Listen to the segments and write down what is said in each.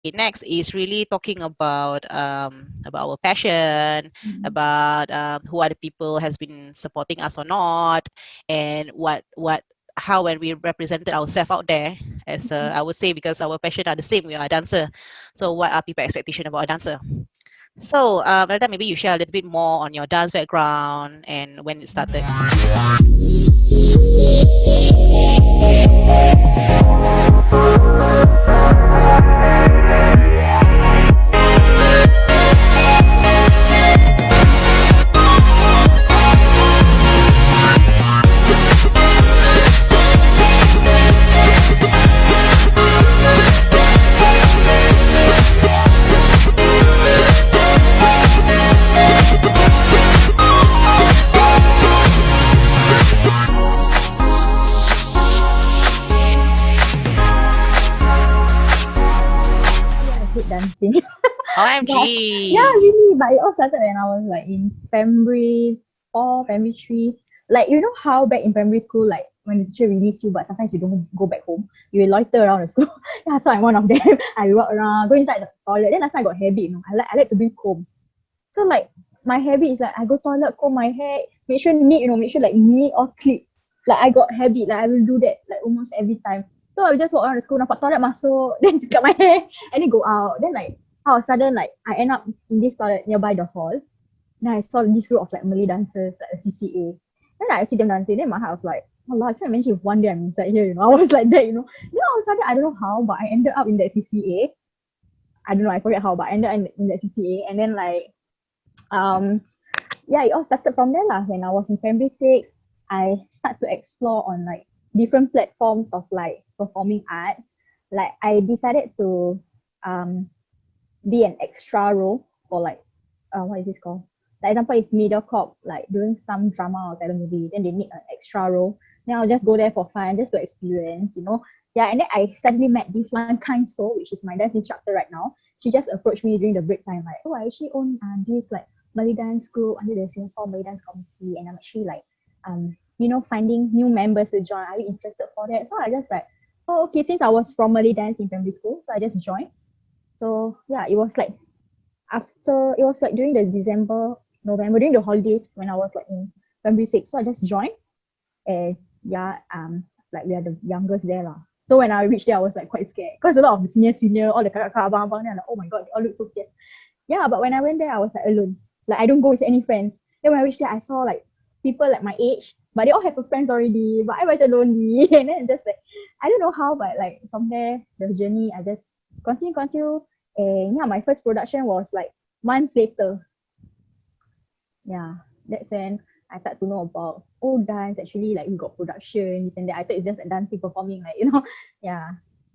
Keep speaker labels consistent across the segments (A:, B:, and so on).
A: Next is really talking about our passion,
B: Mm.
A: about who other people has been supporting us or not, and what how when we represented ourselves out there as I would say because our passion are the same. We are a dancer, so what are people expectation about a dancer? So, Melda, maybe you share a little bit more on your dance background and when it started.
B: Actually, I hate dancing. But yeah,
A: OMG.
B: really. But it all started when I was like in primary four, primary three. Like you know how back in primary school, like when the teacher release you, but sometimes you don't go back home. You will loiter around the school. Yeah, so I'm one of them. I walk around, go inside the toilet. Then last time I got habit, you know. I like to bring comb. So like my habit is like I go toilet, comb my hair, make sure neat, you know, make sure like neat or clip. Like I got habit, like I will do that like almost every time. So I will just walk around the school, nampak toilet masuk, then cut my hair, and then go out. Then like all of a sudden like I end up in this toilet nearby the hall. Then I saw this group of like Malay dancers, like a CCA. Then like, I see them dancing. Then my heart was like, Allah, I can't imagine if one day I'm inside here, you know. I was like that, you know. Then all of a sudden, I don't know how, but I ended up in that CCA. I don't know, I forget how, but I ended up in that CCA. And then like um yeah, it all started from there lah. When I was in primary six, I start to explore on like different platforms of like performing art. Like I decided to um be an extra role for like what is this called? Like example, if MediaCorp like doing some drama or telemovie, then they need an extra role. Then I'll just go there for fun, just to experience, you know. Yeah, and then I suddenly met this one kind soul, which is my dance instructor right now. She just approached me during the break time, like, oh, I actually own this like Malay dance group under the Singapore Malay Dance Committee, and I'm actually like, finding new members to join. Are you interested for that? So I just like, oh, okay. Since I was from Malay dance in primary school, so I just joined. So yeah, it was like after it was like during the December, November, during the holidays when I was like in primary six. So I just joined, and yeah, like we are the youngest there lah. So when I reached there, I was like quite scared because a lot of the senior, all the kakak abang there, like, oh my god, they all look so scared. Yeah, but when I went there, I was like alone. Like I don't go with any friends. Then when I reached there, I saw like people like my age, but they all have a friends already. But I was lonely, and then just like I don't know how, but like from there, the journey, I just continue. And yeah, my first production was like months later. Yeah, that's when I start to know about dance. Actually, like we got productions and that. I thought it's just like dancing, performing, like yeah.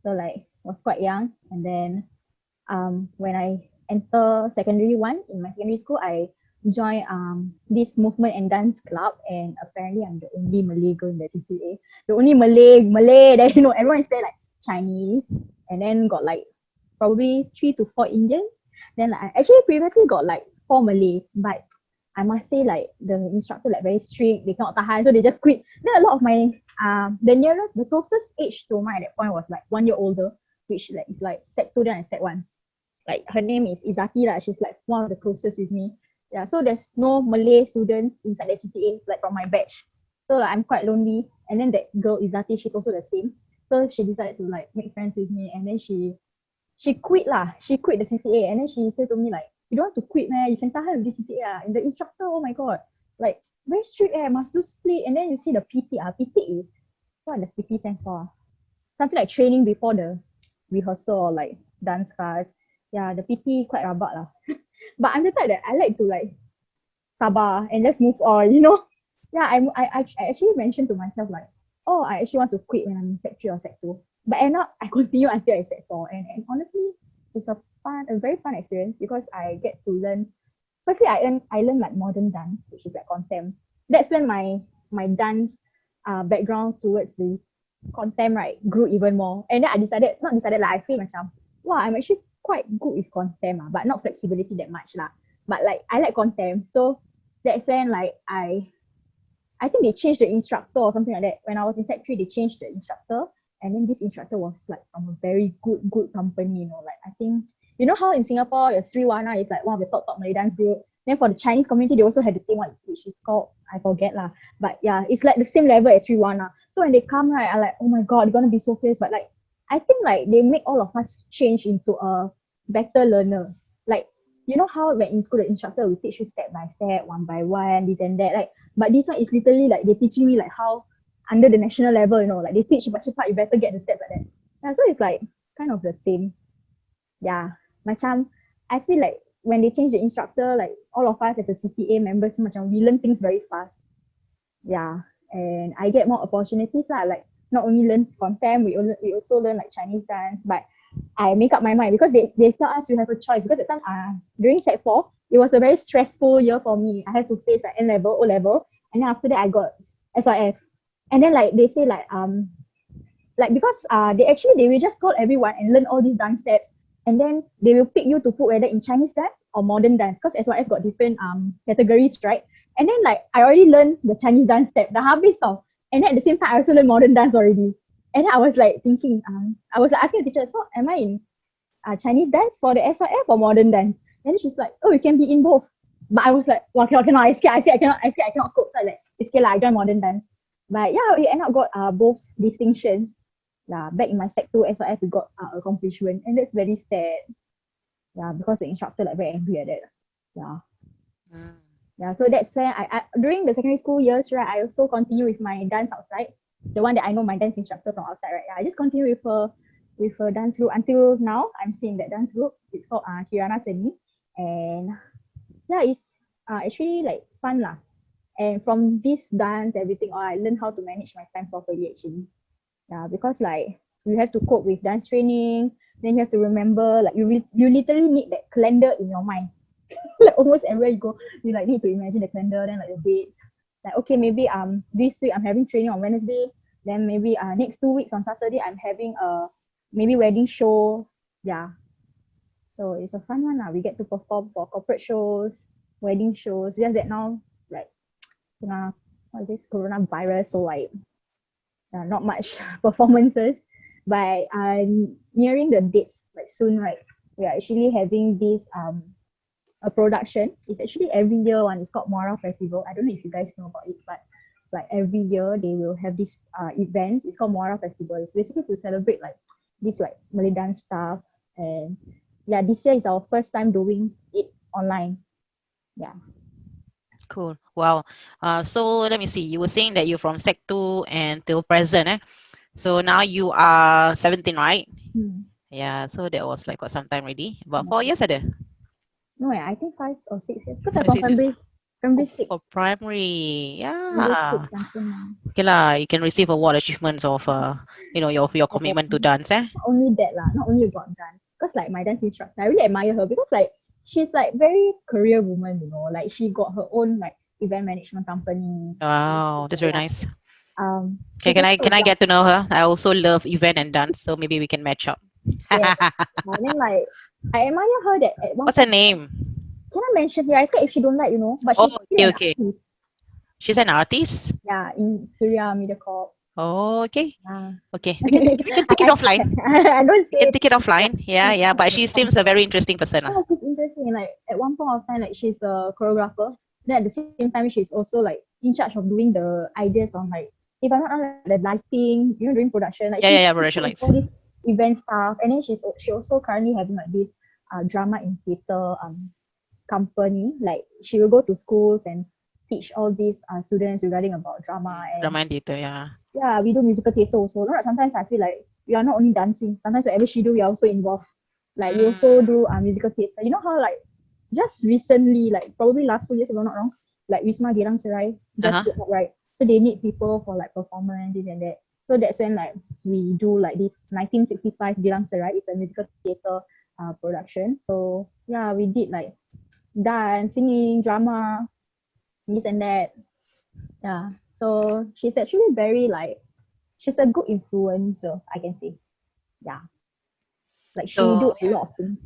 B: So like was quite young, and then when I enter secondary one in my secondary school, I joined this movement and dance club, and apparently I'm the only Malay girl in the CCA, the only Malay that everyone is there like Chinese, and then got like probably 3 to 4 Indians. Then like, I actually previously got like 4 Malays, but I must say like the instructor like very strict, they cannot tahan, so they just quit. Then a lot of my the closest age to mine at that point was like 1 year older, which like is like step two then I step one. Like her name is Izati lah. She's like one of the closest with me. Yeah, so there's no Malay students inside the CCA like from my batch. So like I'm quite lonely. And then that girl Izati, she's also the same. So she decided to like make friends with me, and then she quit lah. She quit the CCA, and then she said to me like, "You don't want to quit, man. You can tahan with this CCA ah." And the instructor, oh my god, like very strict must do split. And then you see the PT PT is what does PT stands for? Something like training before the rehearsal or like dance class. Yeah, the PT quite rabak lah. But I'm the type that I like to like sabar and just move on. Yeah, I actually mentioned to myself like, oh, I actually want to quit when I'm in sec 3 or sec 2. But end up I continue until I sec 4. And honestly, it's a very fun experience because I get to learn. Firstly, I learn like modern dance, which is like contempt. That's when my dance background towards the contempt right grew even more. And then I decided, not decided like I feel macam, wow, I'm actually quite good with contempt, but not flexibility that much lah. But like I like contempt. So that's when like I think they changed the instructor or something like that. When I was in sec 3, they changed the instructor. And then this instructor was like from a very good company, you know, like I think, you know how in Singapore, your Sri Wana is like one of the top Malay dance group. Then for the Chinese community, they also had the same one, which is called, I forget lah. But yeah, it's like the same level as Sri Wana. So when they come, right, I'm like, oh my God, they're gonna be so fierce. But like, I think like they make all of us change into a better learner. Like, you know how when in school the instructor will teach you step by step, one by one, this and that. Like, but this one is literally like they teaching me like how under the national level, you know, like they teach baca part, you better get the steps like that. Yeah, so it's like kind of the same. Yeah, macam I feel like when they change the instructor, like all of us as a CCA members, macam we learn things very fast. Yeah, and I get more opportunities lah. Like not only learn from them, we also learn like Chinese dance. But I make up my mind because they tell us you have a choice. Because at the time during Sec 4, it was a very stressful year for me. I had to face like N level, O level, and then after that I got SYF. And then like they say like because they will just call everyone and learn all these dance steps, and then they will pick you to put whether in Chinese dance or modern dance, because SYF got different categories, right? And then like I already learned the Chinese dance step, the habis tau. And then at the same time I also learned modern dance already. And then I was like thinking, I was like asking the teacher, so am I in Chinese dance for the SYF or modern dance? And then she's like, oh, you can be in both. But I was like, well, cannot, I scared I cannot cope. So I like, it's okay lah, I join modern dance. But yeah, we end up got both distinctions. Yeah, back in my Sec 2 SYF, we got accomplishment, and that's very sad. Yeah, because the instructor like very angry at that. Yeah. Yeah, so that's where I during the secondary school years, right, I also continue with my dance outside. The one that I know my dance instructor from outside, right? Yeah, I just continue with her dance group until now. I'm still in that dance group. It's called Kirana Seni. And yeah, it's actually like fun lah. And from this dance, everything, I learned how to manage my time properly actually. Yeah, because like you have to cope with dance training, then you have to remember, like you literally need that calendar in your mind. Like almost everywhere you go, you like need to imagine the calendar, then like the date. Like okay, maybe this week I'm having training on Wednesday, then maybe next 2 weeks on Saturday I'm having a maybe wedding show. Yeah. So it's a fun one. We get to perform for corporate shows, wedding shows. Just that now, like, what is this coronavirus? So like, not much performances. But nearing the dates, like soon, right? We are actually having this a production. It's actually every year one. It's called Muara Festival. I don't know if you guys know about it, but like every year they will have this event. It's called Muara Festival. It's basically to celebrate like this like Malay dance stuff. And yeah, this year is our first time doing it online. Yeah.
A: Cool. Wow. So let me see. You were saying that you're from Sec 2 and till present, eh? So now you are 17, right? Yeah. So that was like what, some time already? About 4 years ada?
B: No, I think 5 or 6 years. Because I'm from primary 6.
A: For primary,
B: Primary
A: yeah.
B: 6 until now.
A: Okay lah, you can receive award achievements of your commitment to dance, eh?
B: Not only that lah, not only about dance. Because like my dance instructor, I really admire her because like she's like very career woman, you know. Like she got her own like event management company.
A: Wow, that's very nice.
B: Okay,
A: can I get to know her? I also love event and dance, so maybe we can match up.
B: Yeah. And then like I admire her that at one.
A: What's her name?
B: Can I mention here? I scared if she don't like, you know. But she's
A: okay. She's an artist?
B: Yeah, in Surya Mediacorp.
A: Oh, okay. Okay. We can take it offline.
B: I don't
A: We can take it offline. Yeah. But she seems a very interesting person.
B: Yeah, she's interesting. Like at one point of time, like she's a choreographer. Then at the same time, she's also like in charge of doing the ideas on like, if I'm not wrong, like, the lighting, you know, during production. Like
A: production lights.
B: All this event stuff. And then she also currently having like this drama in theatre company. Like she will go to schools and teach all these students regarding about drama
A: and theatre.
B: Yeah, we do musical theatre also. Sometimes I feel like we are not only dancing. Sometimes whatever she do, we are also involved. Like we also do musical theatre. You know how like just recently, like probably last 2 years if I'm not wrong, like Wisma Geylang Serai just came up, right? So they need people for like performance, this and that. So that's when like we do like this 1965 Geylang Serai. It's a musical theatre production. So yeah, we did like dance, singing, drama, this and that. Yeah. So she's actually very like, she's a good influencer, I can say. Yeah. Like she do a lot of things.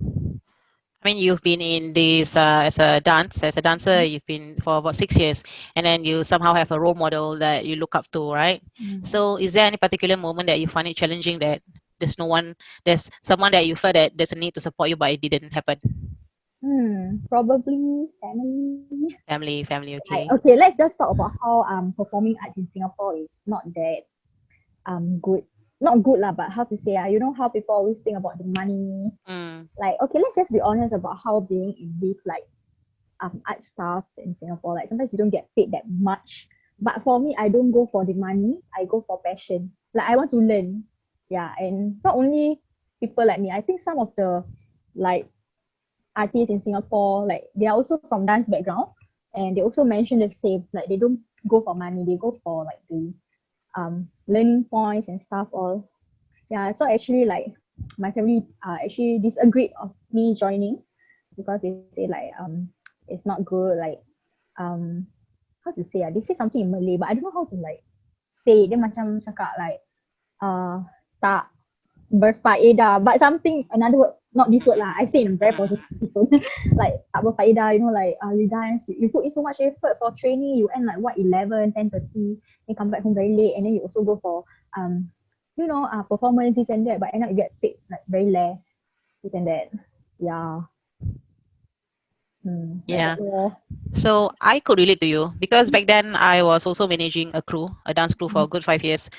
A: I mean, you've been in this as a dancer, you've been for about 6 years, and then you somehow have a role model that you look up to, right?
B: Mm.
A: So, is there any particular moment that you find it challenging that there's no one, there's someone that you felt that there's a need to support you, but it didn't happen?
B: Probably family.
A: Family,
B: Like,
A: okay.
B: okay, let's just talk about how performing arts in Singapore is not that good. Not good lah, but how to say you know how people always think about the money.
A: Mm,
B: Like, okay, let's just be honest about how being in this like art stuff in Singapore. Like sometimes you don't get paid that much. But for me, I don't go for the money. I go for passion. Like I want to learn. Yeah, and not only people like me. I think some of the like artists in Singapore, like they are also from dance background, and they also mention the same. Like they don't go for money. They go for like the learning points and stuff all. Yeah, so actually like my family actually disagreed of me joining because they say like it's not good, like um how to say they say something in Malay but I don't know how to like say it. Dia macam cakap like tak berfaedah but something another word, not this word lah, I say in a very
A: mm,
B: positive tone. Like tak berfaedah, you know, like you dance, you put in so much effort for training, you end like what 11, 10:30, you come back home very late, and then you also go for you know performance this and that, but end up you get paid like very less, this and that. Yeah. Like
A: yeah.
B: that lor.
A: So I could relate to you because back then I was also managing a crew, a dance crew for a good 5 years.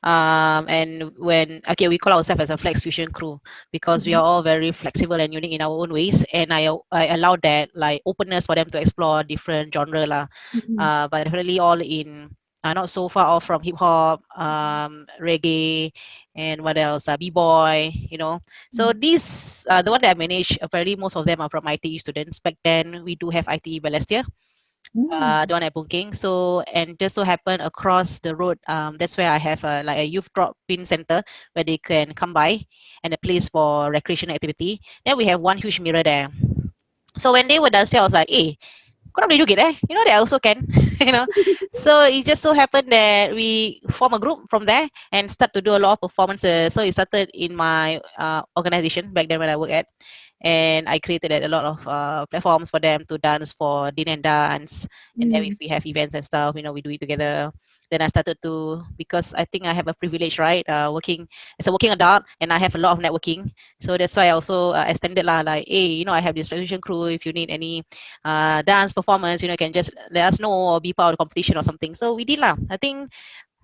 A: And when okay, we call ourselves as a flex fusion crew because we are all very flexible and unique in our own ways. And I allowed that like openness for them to explore different genre lah.
B: Mm-mm.
A: But definitely all in not so far off from hip hop, reggae, and what else? B-boy, you know. So these, the one that I manage, apparently most of them are from ITE students. Back then, we do have ITE Balestier,
B: Mm.
A: the one at Boon Keng. So, and just so happen across the road, that's where I have like a youth drop-in center where they can come by and a place for recreation activity. Then we have one huge mirror there. So when they were dancing, I was like, hey, korang boleh joget you know that I also can you know. So it just so happened that we form a group from there and start to do a lot of performances. So it started in my organization back then when I worked at, and I created a lot of platforms for them to dance for din and dance. And then if
B: Mm.
A: we have events and stuff, you know, we do it together. Then I started to, because I think I have a privilege, right, working as a working adult, and I have a lot of networking. So that's why I also extended lah, like, hey, you know, I have this television crew. If you need any dance performance, you know, you can just let us know or be part of the competition or something. So we did lah. I think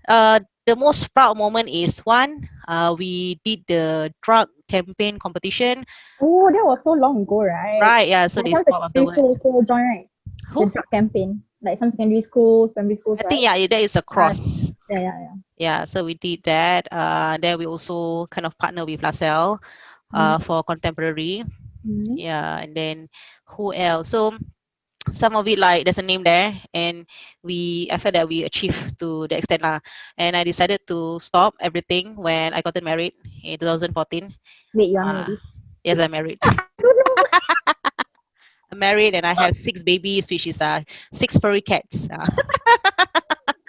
A: the most proud moment is one, we did the drug campaign competition.
B: Oh, that was so long ago, right?
A: Right, yeah, so
B: Like
A: they
B: some
A: stop
B: secondary school
A: afterwards.
B: also join, right? The
A: Who?
B: drug campaign. Like some secondary schools, primary schools,
A: I think,
B: right?
A: yeah, that is a
B: Uh,
A: cross.
B: yeah.
A: Yeah, so we did that. Then we also kind of partner with LaSalle
B: Mm.
A: for contemporary.
B: Mm.
A: Yeah, and then who else? So some of it, like there's a name there, and I felt that we achieved to the extent lah. And I decided to stop everything when I got married in 2014.
B: Wait, you are
A: Uh,
B: married?
A: yes, I'm married.
B: I don't know.
A: I'm married and I have 6 babies, which is six furry cats.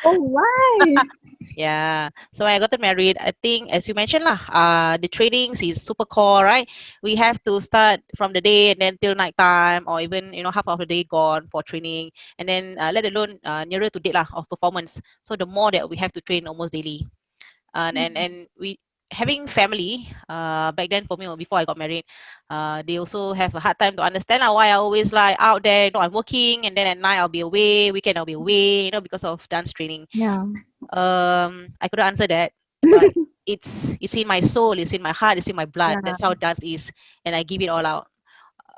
B: Oh, why?
A: Yeah. So I got married. I think, as you mentioned lah, the trainings is super core, right? We have to start from the day and then till night time, or even half of the day gone for training, and then let alone nearer to date lah of performance. So the more that we have to train almost daily, and we having family back then for me or before I got married, they also have a hard time to understand why I always like out there. I'm working, and then at night I'll be away, weekend I'll be away, because of dance training.
B: Yeah.
A: I couldn't answer that, but it's in my soul, it's in my heart, it's in my blood.
B: Yeah.
A: That's how dance is, and I give it all out.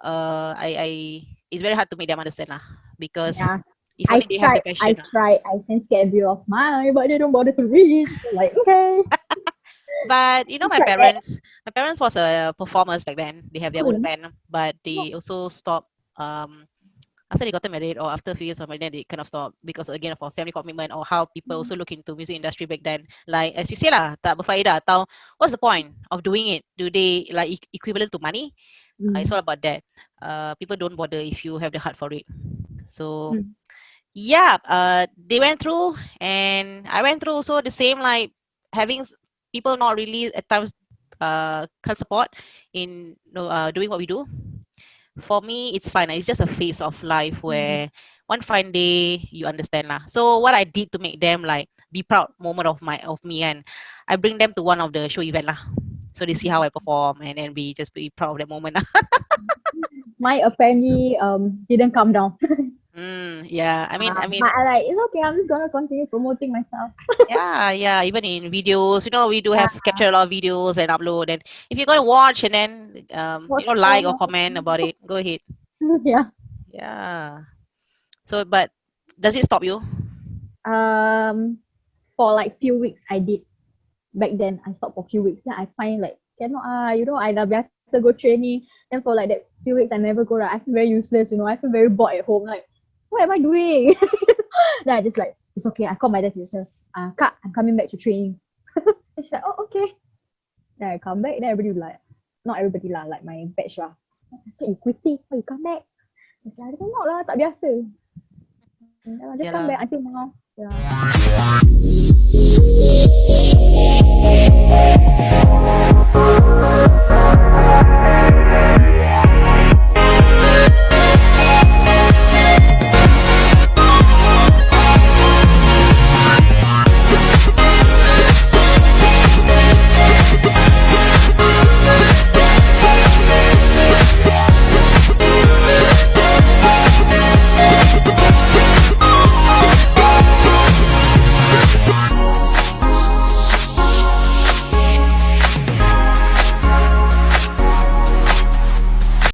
A: I It's very hard to make them understand lah, because
B: Yeah.
A: if only they have the
B: I
A: passion.
B: tried. I sent schedule of mine, but they don't bother to read. So like, okay.
A: But
B: I
A: my
B: tried that.
A: parents was a performers back then. They have their
B: Oh,
A: own
B: really?
A: band, but
B: Oh.
A: they also stopped after they got married, or after a few years of marriage, then they kind of stopped because again of our family commitment, or how people also look into music industry back then. Like as you say lah, tak berfaedah, atau what's the point of doing it? Do they like equivalent to money? It's
B: Mm.
A: all about that. People don't bother if you have the heart for it. So
B: Mm.
A: yeah, they went through, and I went through also the same, like having people not really at times can't support in doing what we do. for me, it's fine. It's just a phase of life
B: Mm.
A: where one fine day you understand lah. So what I did to make them like be proud moment of me, and I bring them to one of the show event lah. So they see how I perform and then be proud of that moment lah.
B: My apparently didn't calm down.
A: Yeah.
B: But I like it's okay. I'm just gonna continue promoting myself.
A: Yeah. Even in videos, we do
B: Yeah,
A: have capture a lot of videos and upload. And if you're gonna watch and then
B: what's
A: like or
B: wrong?
A: comment about it, go ahead.
B: Yeah.
A: Yeah. So, but does it stop you?
B: Um, for like few weeks I did. Back then I stopped for few weeks. Then I find like cannot I dah biasa go training. Then for like that few weeks I never go right. I feel very useless. I feel very bored at home. Like what am I doing? Then I just like it's okay. I call my dad teacher. Kak, I'm coming back to training. She's like, oh okay. Then I come back. Then everybody like, not everybody lah, like my batch lah. Okay, you quitting? Why you come back? I said, I don't know lah, tak biasa. Just
A: Yeah
B: come
A: lah.
B: back until now. Yeah.